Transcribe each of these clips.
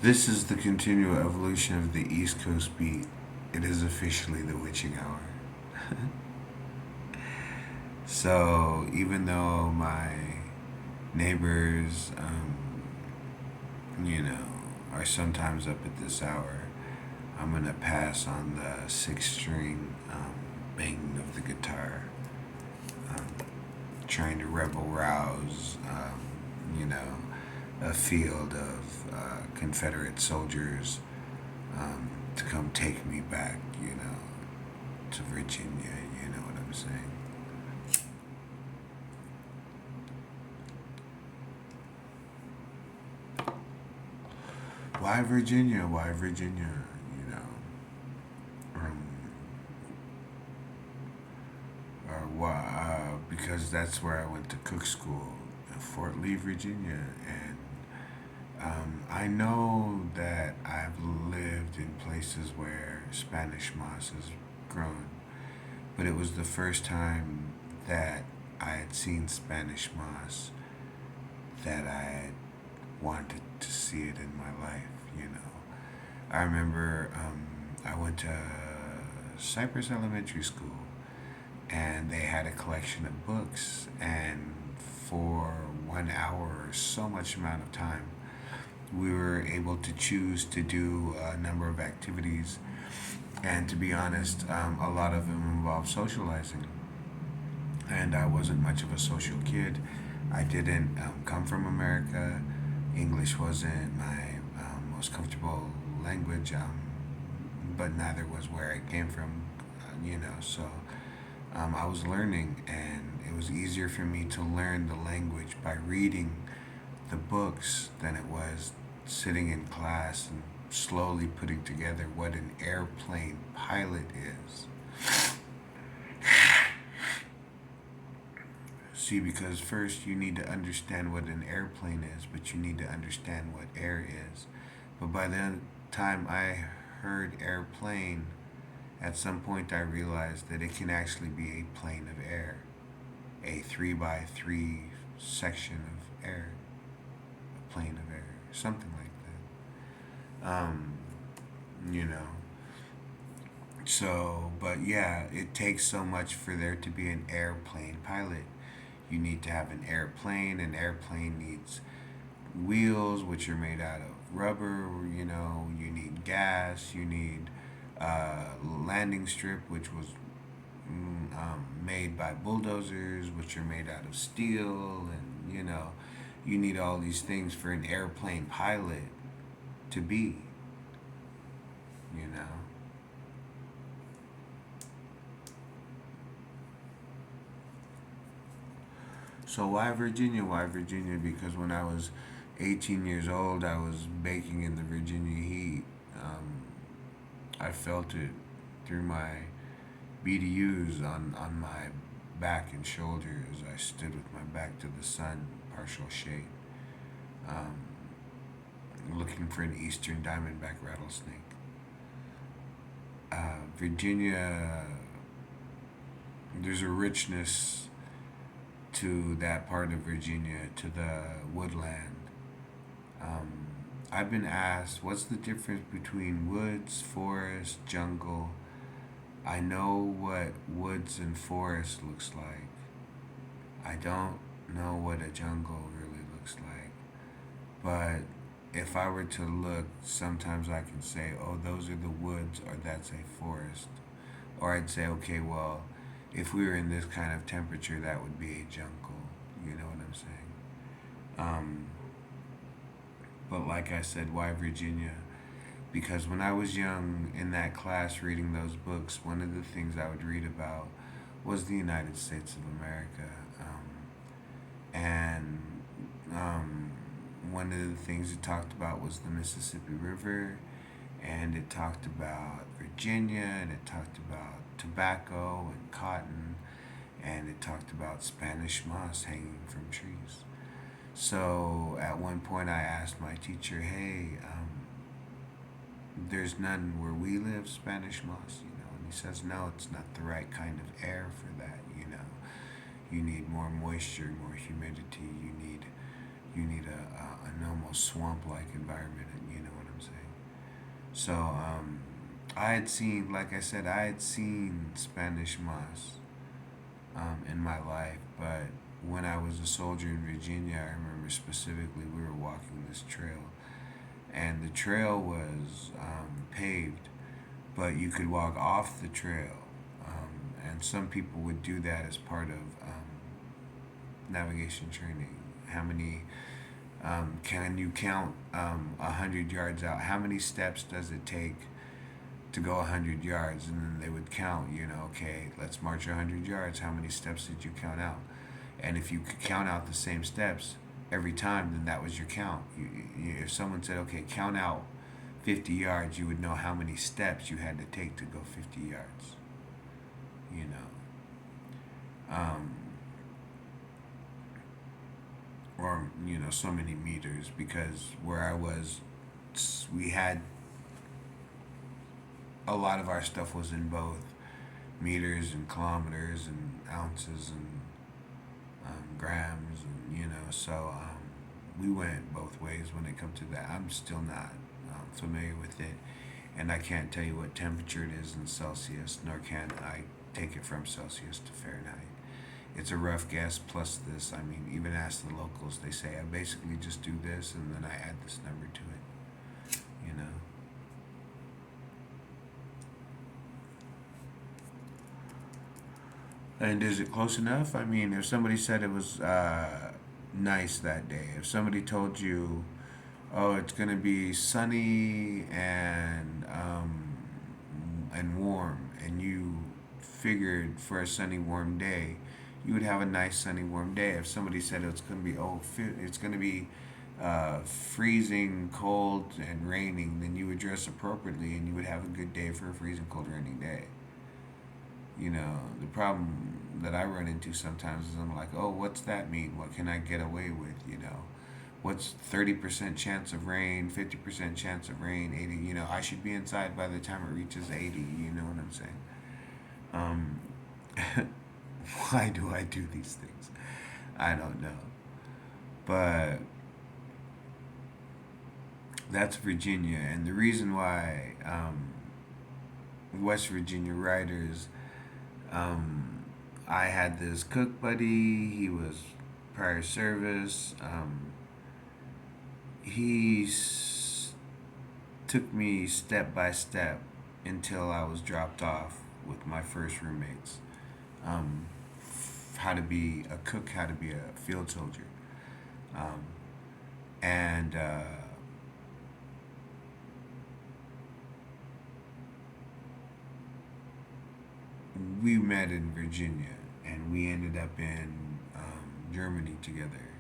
This is the continual evolution of the East Coast beat. It is officially the witching hour. So even though my neighbors, you know, are sometimes up at this hour, I'm gonna pass on the six string banging of the guitar, um, trying to rebel rouse, a field of Confederate soldiers to come take me back, to Virginia. You know what I'm saying? Why Virginia? Why Virginia? You know, um, because that's where I went to cook school, in Fort Lee, Virginia, and I know that I've lived in places where Spanish moss has grown, but it was the first time that I had seen Spanish moss that I had wanted to see it in my life. You know, I remember I went to Cypress Elementary School, and they had a collection of books, and for 1 hour or so much amount of time, we were able to choose to do a number of activities. And to be honest, a lot of them involved socializing. And I wasn't much of a social kid. I didn't come from America. English wasn't my most comfortable language, but neither was where I came from, So I was learning, and it was easier for me to learn the language by reading the books than it was sitting in class and slowly putting together what an airplane pilot is. See, because first you need to understand what an airplane is, but you need to understand what air is. But by the time I heard airplane, at some point I realized that it can actually be a plane of air, a 3 by 3 section of air, a plane of air, something like that. You know. So, but yeah, it takes so much for there to be an airplane pilot. You need to have an airplane. An airplane needs wheels, which are made out of rubber. You need gas. You need landing strip, which was made by bulldozers, which are made out of steel, and you need all these things for an airplane pilot to be. You know. So why Virginia? Why Virginia? Because when I was 18 years old, I was baking in the Virginia heat. I felt it through my BDUs on my back and shoulders. I stood with my back to the sun, partial shade, um, looking for an eastern diamondback rattlesnake. Virginia, there's a richness to that part of Virginia, to the woodland. Um, I've been asked, what's the difference between woods, forest, jungle? I know what woods and forest looks like. I don't know what a jungle really looks like. But if I were to look, sometimes I can say, oh, those are the woods, or that's a forest. Or I'd say, okay, well, if we were in this kind of temperature, that would be a jungle. You know what I'm saying? Um, but like I said, why Virginia? Because when I was young in that class reading those books, one of the things I would read about was the United States of America. And one of the things it talked about was the Mississippi River, and it talked about Virginia, and it talked about tobacco and cotton, and it talked about Spanish moss hanging from trees. So at one point, I asked my teacher, "Hey, there's none where we live, Spanish moss, And he says, "No, it's not the right kind of air for that. You need more moisture, more humidity. You need a an almost swamp-like environment. And you know what So I had seen, like I said, I had seen Spanish moss in my life, but when I was a soldier in Virginia, I remember specifically we were walking this trail, and the trail was paved, but you could walk off the trail. And some people would do that as part of navigation training. How many can you count 100 yards out? How many steps does it take to go 100 yards? And then they would count. Okay, let's march 100 yards. How many steps did you count out? And if you could count out the same steps every time, then that was your count. If someone said, okay, count out 50 yards, you would know how many steps you had to take to go 50 yards. You know, um, or so many meters, because where I was, we had a lot of our stuff was in both meters and kilometers and ounces and grams, and we went both ways when it comes to that. I'm still not familiar with it, and I can't tell you what temperature it is in Celsius, nor can I take it from Celsius to Fahrenheit. It's a rough guess plus this. I mean, even ask the locals, they say I basically just do this and then I add this number to it, you know. And is it close enough? I mean, if somebody said it was nice that day, if somebody told you, oh, it's gonna be sunny and warm, and you figured for a sunny warm day, you would have a nice sunny warm day. If somebody said it's gonna be it's gonna be freezing cold and raining, then you would dress appropriately and you would have a good day for a freezing cold raining day. The problem that I run into sometimes is I'm like, oh, what's that mean? What can I get away with? What's 30% chance of rain, 50% chance of rain, 80? I should be inside by the time it reaches 80. You know what I'm saying? Why do I do these things? I don't know. But that's Virginia. And the reason why West Virginia writers, I had this cook buddy. He was prior service. He took me step by step until I was dropped off with my first roommates. Um, how to be a cook, how to be a field soldier. Um, and We met in Virginia and we ended up in Germany together.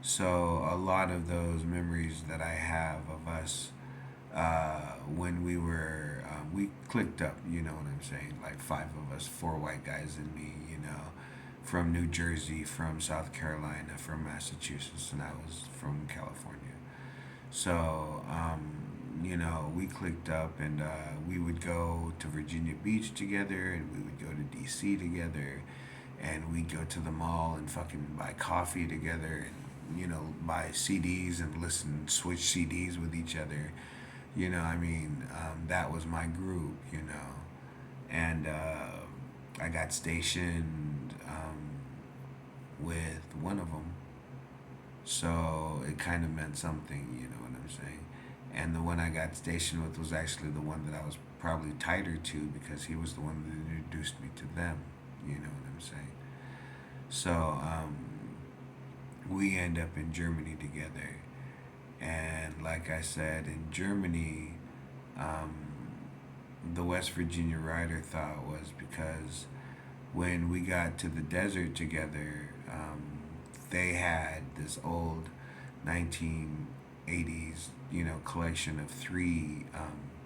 So a lot of those memories that I have of us when we clicked up, you know what I'm saying? Like five of us, four white guys and me, from New Jersey, from South Carolina, from Massachusetts, and I was from California. So, we clicked up and we would go to Virginia Beach together and we would go to DC together and we'd go to the mall and fucking buy coffee together and, buy CDs and switch CDs with each other. That was my group, And I got stationed with one of them. So it kind of meant something, you know what I'm saying? And the one I got stationed with was actually the one that I was probably tighter to because he was the one that introduced me to them, you know what I'm saying? So we end up in Germany together. And like I said, in Germany, um, the West Virginia writer thought was because when we got to the desert together, they had this old 1980s, collection of three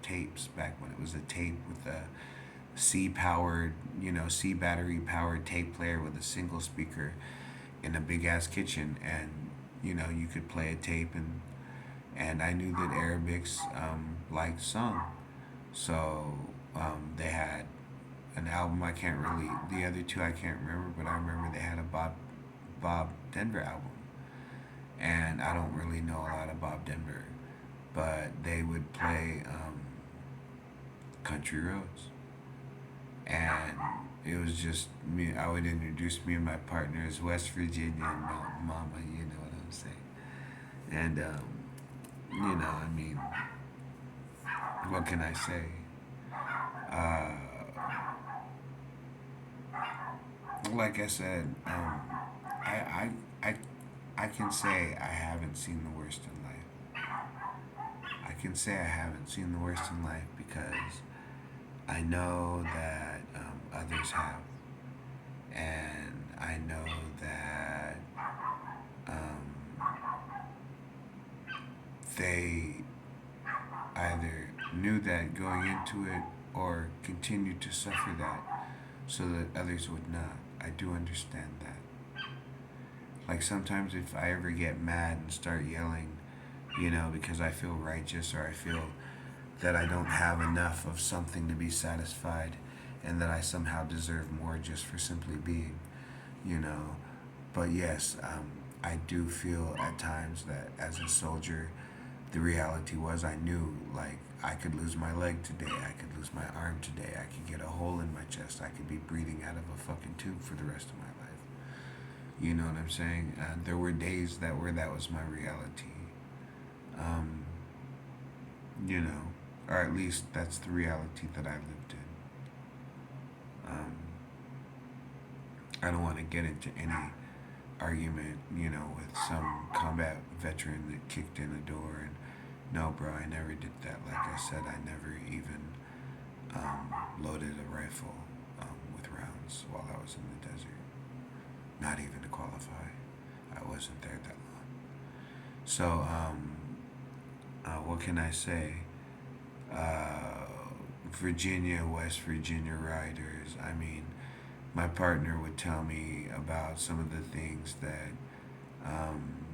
tapes back when it was a tape with a C-powered, C battery powered tape player with a single speaker in a big ass kitchen, and you could play a tape, and I knew that Arabics liked song, so they had an album. I can't really, the other two I can't remember, but I remember they had a Bob Denver album, and I don't really know a lot of Bob Denver, but they would play country roads, and it was just me. I would introduce me and my partner as West Virginia and Mama. You know what I'm saying? And I mean, what can I say? Uh, like I said, I, I, I, I can say I haven't seen the worst in life. I can say I haven't seen the worst in life because I know that others have, and I know that um, they either knew that going into it or continued to suffer that so that others would not. I do understand that. Like sometimes if I ever get mad and start yelling, because I feel righteous or I feel that I don't have enough of something to be satisfied and that I somehow deserve more just for simply being, you know. But yes, I do feel at times that as a soldier, the reality was I knew like I could lose my leg today, I could lose my arm today, I could get a hole in my chest, I could be breathing out of a fucking tube for the rest of my life. You know what I'm saying? There were days that was my reality. Um, or at least that's the reality that I lived in. I don't want to get into any argument, with some combat veteran that kicked in a door and no, bro, I never did that. Like I said, I never even loaded a rifle with rounds while I was in the desert. Not even to qualify. I wasn't there that long. So, what can I say? Uh, Virginia, West Virginia riders. I mean, my partner would tell me about some of the things that um,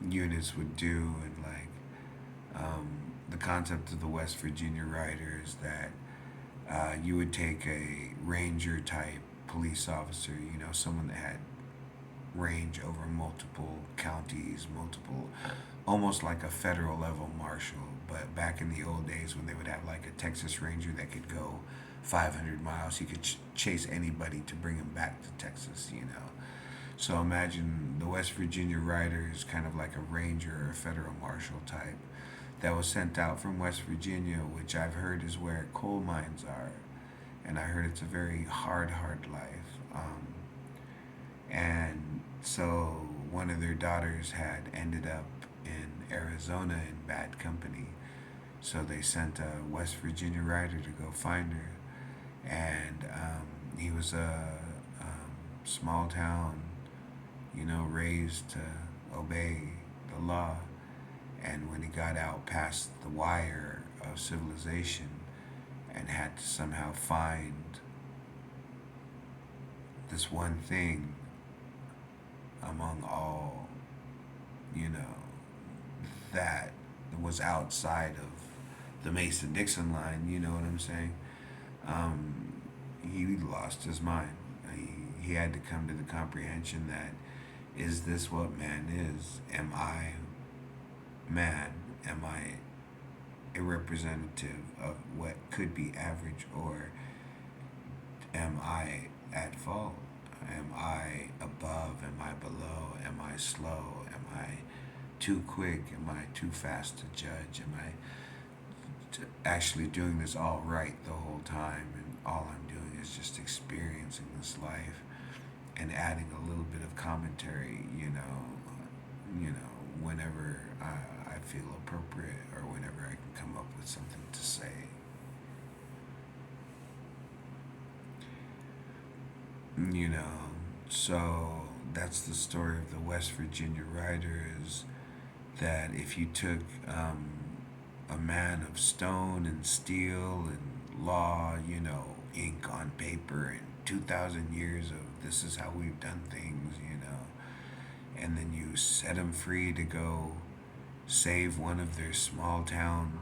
units would do, and like the concept of the West Virginia rider is that you would take a ranger type police officer, someone that had range over multiple counties, multiple, almost like a federal level marshal. But back in the old days when they would have like a Texas Ranger that could go 500 miles, he could chase anybody to bring him back to Texas. So imagine the West Virginia rider is kind of like a ranger or a federal marshal type that was sent out from West Virginia, which I've heard is where coal mines are. And I heard it's a very hard life. And so one of their daughters had ended up in Arizona in bad company. So they sent a West Virginia rider to go find her. And he was a small town, raised to obey the law. And when he got out past the wire of civilization and had to somehow find this one thing among all, you know, that was outside of the Mason Dixon line, you know what I'm saying? Um, he lost his mind. He had to come to the comprehension that is this what man is? Am I man? Am I a representative of what could be average, or am I at fault? Am I above? Am I below? Am I slow? Am I too quick? Am I too fast to judge? Am I actually doing this all right the whole time, and all I'm doing is just experiencing this life and adding a little bit of commentary, whenever I feel appropriate or whenever I can come up with something to say. You know, so that's the story of the West Virginia Riders. That if you took a man of stone and steel and law, ink on paper, and 2,000 years of this is how we've done things, and then you set him free to go save one of their small town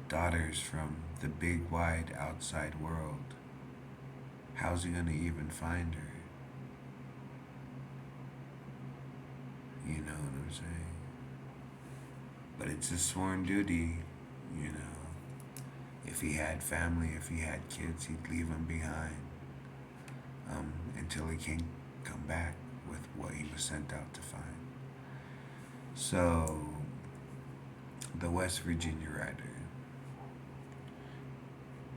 daughters from the big wide outside world, how's he gonna even find her? You know what I'm saying? But it's his sworn duty, you know. If he had family, if he had kids, he'd leave them behind until he can come back with what he was sent out to find. So, the West Virginia Rider.